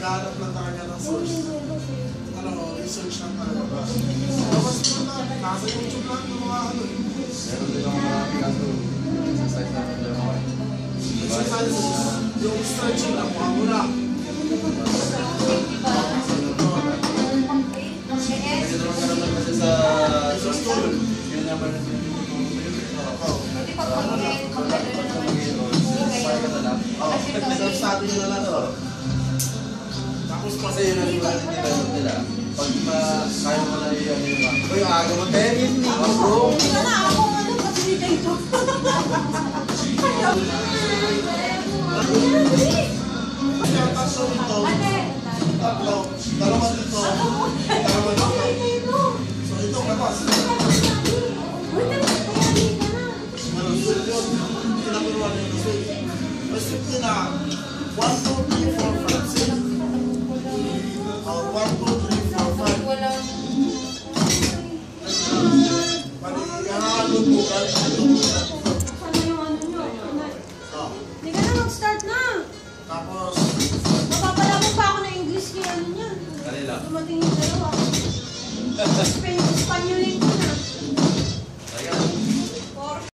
naghahanap lang talaga ng source. Ano, research lang talaga ba? Tapos mo na, nasa YouTube lang yung mga ano. Meron din ako marami kaso. Exercise na lang ako. Exercise, yung stretching lang, mga muna. Kasi naman ka naman kasi sa stool. Yun naman self-study nyo na lang. Tapos kasi yun ang develop nila. Pag kaya mo na yung uy, aga mo tennis ni bro. Wala na ako ano facilitator. tatlo dito. Tatlo. Dalawa dito. Dalawa dito. So ito kapas. Ano, suit yun. Kinaturuan yun na suit. Mas simple na 1, 2, 3, 4, 5, 6. 1, 2, 3, 4, 5. Bali, yan lubugan. Ano yung ano nyo? Hindi ka na mag-start na. Tapos, Mapapalamog pa ako ng English kaya ano niya. Kanila. Dumating yung dalawa. Spanyol